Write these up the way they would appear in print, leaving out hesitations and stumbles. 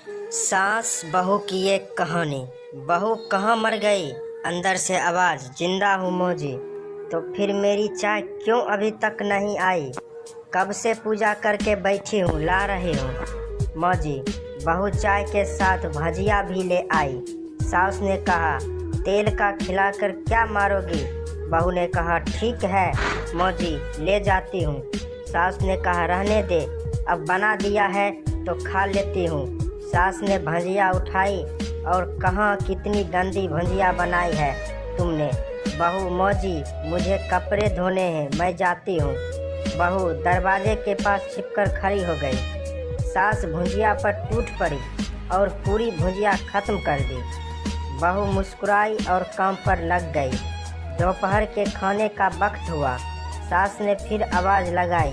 सास बहू की एक कहानी। बहू कहाँ मर गई? अंदर से आवाज़, जिंदा हूँ मौजी। तो फिर मेरी चाय क्यों अभी तक नहीं आई? कब से पूजा करके बैठी हूँ, ला रही हूँ मौजी। बहू चाय के साथ भजिया भी ले आई। सास ने कहा, तेल का खिलाकर क्या मारोगी? बहू ने कहा, ठीक है मौजी, ले जाती हूँ। सास ने कहा, रहने दे, अब बना दिया है तो खा लेती हूँ। सास ने भजिया उठाई और कहा, कितनी गंदी भजिया बनाई है तुमने। बहू, मौजी मुझे कपड़े धोने हैं, मैं जाती हूँ। बहू दरवाजे के पास छिपकर खड़ी हो गई। सास भुजिया पर टूट पड़ी और पूरी भुजिया खत्म कर दी। बहू मुस्कुराई और काम पर लग गई। दोपहर के खाने का वक्त हुआ। सास ने फिर आवाज़ लगाई,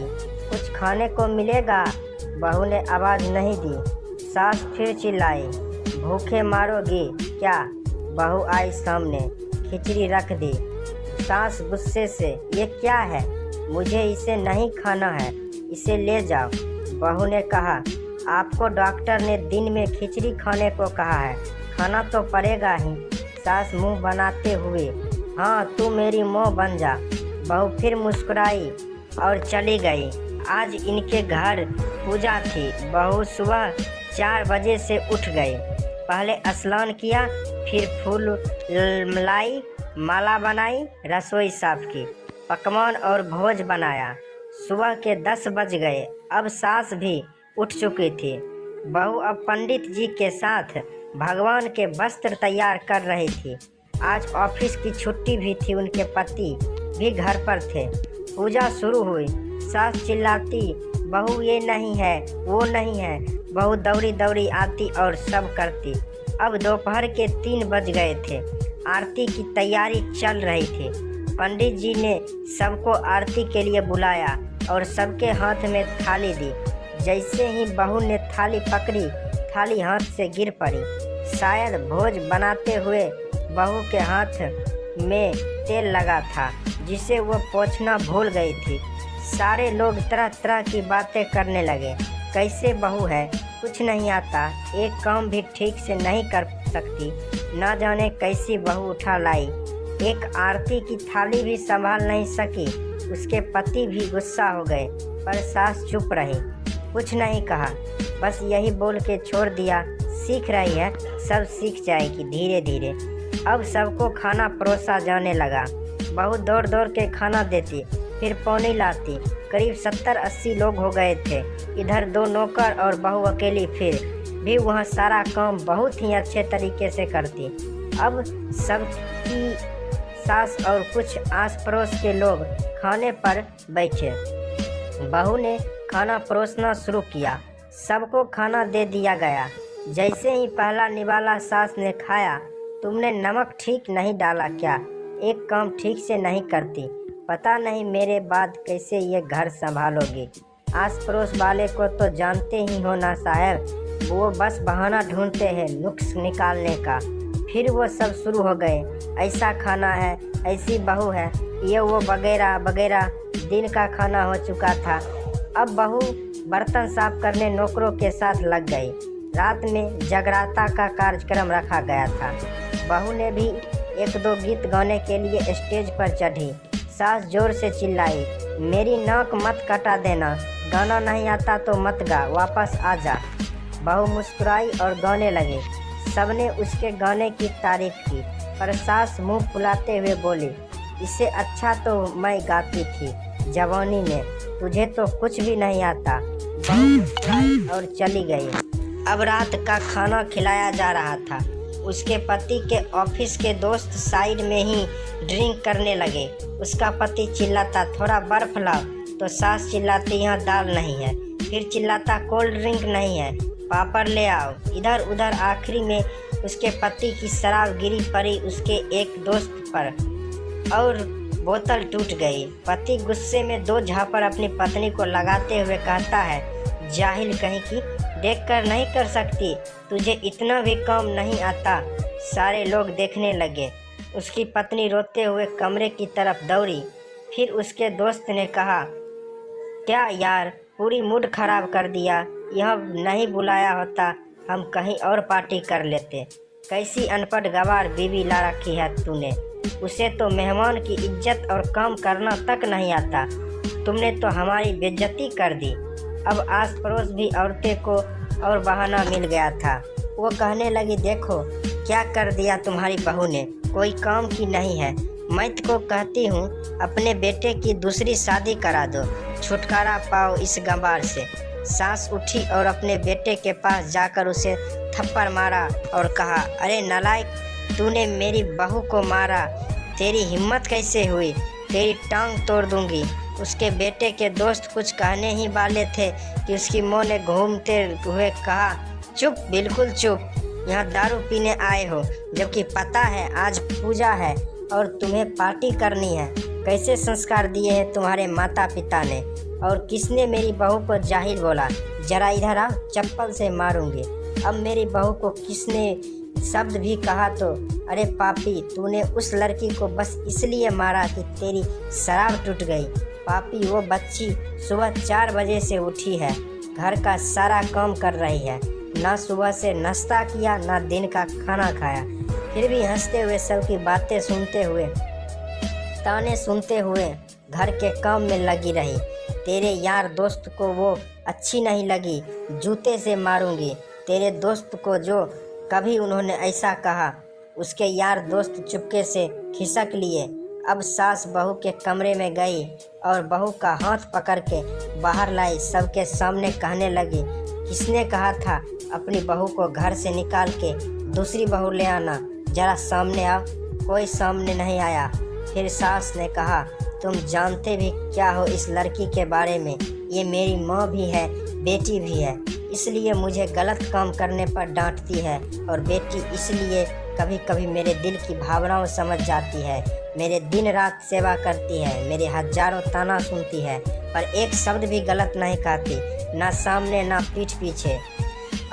कुछ खाने को मिलेगा? बहू ने आवाज़ नहीं दी। सास फिर चिल्लाई, भूखे मारोगी क्या? बहू आई सामने, खिचड़ी रख दी। सास गुस्से से, ये क्या है? मुझे इसे नहीं खाना है, इसे ले जाओ। बहू ने कहा, आपको डॉक्टर ने दिन में खिचड़ी खाने को कहा है, खाना तो पड़ेगा ही। सास मुंह बनाते हुए, हाँ तू मेरी मोह बन जा। बहू फिर मुस्कुराई और चली गई। आज इनके घर पूजा थी। बहू सुबह 4 बजे से उठ गई। पहले स्नान किया, फिर फूल लाई, माला बनाई, रसोई साफ की, पकवान और भोज बनाया। सुबह के 10 बज गए। अब सास भी उठ चुकी थी। बहू अब पंडित जी के साथ भगवान के वस्त्र तैयार कर रही थी। आज ऑफिस की छुट्टी भी थी, उनके पति भी घर पर थे। पूजा शुरू हुई। सास चिल्लाती, बहू ये नहीं है, वो नहीं है। बहू दौड़ी दौड़ी आती और सब करती। अब दोपहर के 3 बज गए थे। आरती की तैयारी चल रही थी। पंडित जी ने सबको आरती के लिए बुलाया और सबके हाथ में थाली दी। जैसे ही बहू ने थाली पकड़ी, थाली हाथ से गिर पड़ी। शायद भोज बनाते हुए बहू के हाथ में तेल लगा था, जिसे वो पोंछना भूल गई थी। सारे लोग तरह तरह की बातें करने लगे। कैसे बहू है, कुछ नहीं आता, एक काम भी ठीक से नहीं कर सकती, ना जाने कैसी बहू उठा लाई, एक आरती की थाली भी संभाल नहीं सकी। उसके पति भी गुस्सा हो गए, पर सास चुप रही, कुछ नहीं कहा, बस यही बोल के छोड़ दिया, सीख रही है, सब सीख जाएगी धीरे धीरे। अब सबको खाना परोसा जाने लगा। बहू दौड़ दौड़ के खाना देती, फिर पौनी लाती। करीब 70-80 लोग हो गए थे। इधर 2 नौकर और बहू अकेली, फिर भी वह सारा काम बहुत ही अच्छे तरीके से करती। अब सबकी सास और कुछ आस पड़ोस के लोग खाने पर बैठे। बहू ने खाना परोसना शुरू किया। सबको खाना दे दिया गया। जैसे ही पहला निवाला सास ने खाया, तुमने नमक ठीक नहीं डाला क्या? एक काम ठीक से नहीं करती, पता नहीं मेरे बाद कैसे ये घर संभालोगी। आस पड़ोस वाले को तो जानते ही हो ना साहब, वो बस बहाना ढूंढते हैं नुक्स निकालने का। फिर वो सब शुरू हो गए, ऐसा खाना है, ऐसी बहू है, ये वो वगैरह वगैरह। दिन का खाना हो चुका था। अब बहू बर्तन साफ करने नौकरों के साथ लग गई। रात में जगराता का कार्यक्रम रखा गया था। बहू ने भी 1-2 गीत गाने के लिए स्टेज पर चढ़ी। सास जोर से चिल्लाई, मेरी नाक मत कटा देना, गाना नहीं आता तो मत गा, वापस आ जा। बहू मुस्कुराई और गाने लगे। सबने उसके गाने की तारीफ की, पर सास मुंह फुलाते हुए बोली, इससे अच्छा तो मैं गाती थी जवानी में, तुझे तो कुछ भी नहीं आता। बहू मुस्कुराई और चली गई। अब रात का खाना खिलाया जा रहा था। उसके पति के ऑफिस के दोस्त साइड में ही ड्रिंक करने लगे। उसका पति चिल्लाता, थोड़ा बर्फ लाओ, तो सास चिल्लाती, यहाँ दाल नहीं है। फिर चिल्लाता, कोल्ड ड्रिंक नहीं है, पापड़ ले आओ। इधर उधर आखिरी में उसके पति की शराब गिरी पड़ी उसके एक दोस्त पर और बोतल टूट गई। पति गुस्से में 2 झापड़ अपनी पत्नी को लगाते हुए कहता है, जाहिल कहीं की, देखकर नहीं कर सकती, तुझे इतना भी काम नहीं आता। सारे लोग देखने लगे। उसकी पत्नी रोते हुए कमरे की तरफ दौड़ी। फिर उसके दोस्त ने कहा, क्या यार, पूरी मूड खराब कर दिया, यह नहीं बुलाया होता, हम कहीं और पार्टी कर लेते। कैसी अनपढ़ गवार बीवी ला रखी है तूने। उसे तो मेहमान की इज्जत और काम करना तक नहीं आता। तुमने तो हमारी बेइज्जती कर दी। अब आस पड़ोस भी औरतें को और बहाना मिल गया था। वो कहने लगी, देखो क्या कर दिया तुम्हारी बहू ने, कोई काम की नहीं है। मैं तो कहती हूँ अपने बेटे की दूसरी शादी करा दो, छुटकारा पाओ इस गंवार से। सास उठी और अपने बेटे के पास जाकर उसे थप्पड़ मारा और कहा, अरे नालायक, तूने मेरी बहू को मारा, तेरी हिम्मत कैसे हुई, तेरी टांग तोड़ दूंगी। उसके बेटे के दोस्त कुछ कहने ही वाले थे कि उसकी माँ ने घूमते हुए कहा, चुप, बिल्कुल चुप, यहाँ दारू पीने आए हो, जबकि पता है आज पूजा है और तुम्हें पार्टी करनी है। कैसे संस्कार दिए हैं तुम्हारे माता पिता ने। और किसने मेरी बहू को जाहिल बोला, जरा इधर आओ, चप्पल से मारूंगी। अब मेरी बहू को किसने शब्द भी कहा तो, अरे पापी, तूने उस लड़की को बस इसलिए मारा कि तेरी शराब टूट गई। पापी, वो बच्ची सुबह 4 बजे से उठी है, घर का सारा काम कर रही है, ना सुबह से नाश्ता किया ना दिन का खाना खाया, फिर भी हंसते हुए सबकी बातें सुनते हुए, ताने सुनते हुए घर के काम में लगी रही। तेरे यार दोस्त को वो अच्छी नहीं लगी, जूते से मारूंगी। तेरे दोस्त को जो कभी उन्होंने ऐसा कहा, उसके यार दोस्त चुपके से खिसक लिए। अब सास बहू के कमरे में गई और बहू का हाथ पकड़ के बाहर लाई। सबके सामने कहने लगी, किसने कहा था अपनी बहू को घर से निकाल के दूसरी बहू ले आना, जरा सामने आओ। कोई सामने नहीं आया। फिर सास ने कहा, तुम जानते भी क्या हो इस लड़की के बारे में, ये मेरी माँ भी है, बेटी भी है, इसलिए मुझे गलत काम करने पर डांटती है। और बेटी इसलिए कभी कभी मेरे दिल की भावनाओं समझ जाती है, मेरे दिन रात सेवा करती है, मेरे हजारों ताना सुनती है, पर एक शब्द भी गलत नहीं कहती, ना सामने ना पीठ पीछे।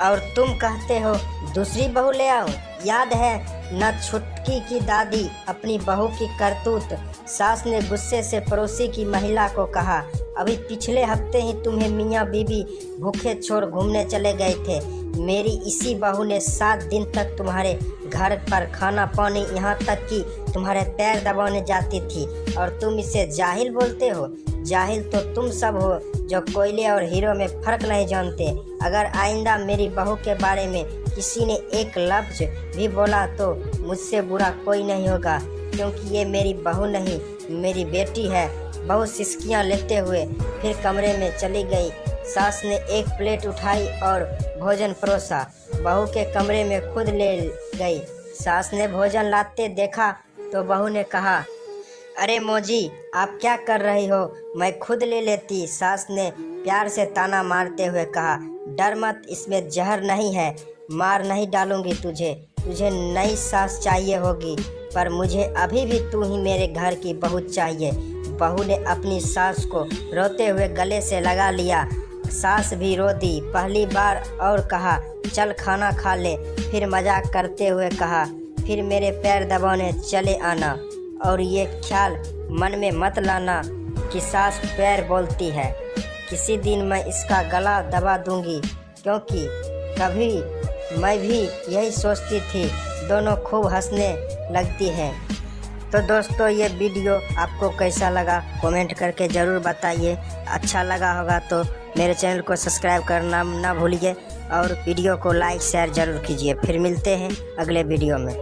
और तुम कहते हो दूसरी बहू ले आओ। याद है न छुटकी की दादी अपनी बहू की करतूत। सास ने गुस्से से पड़ोसी की महिला को कहा, अभी पिछले हफ्ते ही तुम्हें मियाँ बीबी भूखे छोड़ घूमने चले गए थे। मेरी इसी बहू ने 7 दिन तक तुम्हारे घर पर खाना पानी, यहाँ तक कि तुम्हारे पैर दबाने जाती थी, और तुम इसे जाहिल बोलते हो। जाहिल तो तुम सब हो जो कोयले और हीरो में फ़र्क नहीं जानते। अगर आइंदा मेरी बहू के बारे में किसी ने एक लफ्ज़ भी बोला तो मुझसे बुरा कोई नहीं होगा, क्योंकि ये मेरी बहू नहीं, मेरी बेटी है। बहू सिसकियाँ लेते हुए फिर कमरे में चली गई। सास ने एक प्लेट उठाई और भोजन परोसा, बहू के कमरे में खुद ले गई। सास ने भोजन लाते देखा तो बहू ने कहा, अरे मौजी, आप क्या कर रही हो, मैं खुद ले लेती। सास ने प्यार से ताना मारते हुए कहा, डर मत, इसमें जहर नहीं है, मार नहीं डालूंगी तुझे। तुझे नई सास चाहिए होगी, पर मुझे अभी भी तू ही मेरे घर की बहू चाहिए। बहू ने अपनी सास को रोते हुए गले से लगा लिया। सास भी रो दी पहली बार और कहा, चल खाना खा ले। फिर मजाक करते हुए कहा, फिर मेरे पैर दबाने चले आना, और ये ख्याल मन में मत लाना कि सास पैर बोलती है। किसी दिन मैं इसका गला दबा दूंगी, क्योंकि कभी मैं भी यही सोचती थी। दोनों खूब हंसने लगती हैं। तो दोस्तों, ये वीडियो आपको कैसा लगा कमेंट करके ज़रूर बताइए। अच्छा लगा होगा तो मेरे चैनल को सब्सक्राइब करना ना भूलिए और वीडियो को लाइक शेयर ज़रूर कीजिए। फिर मिलते हैं अगले वीडियो में।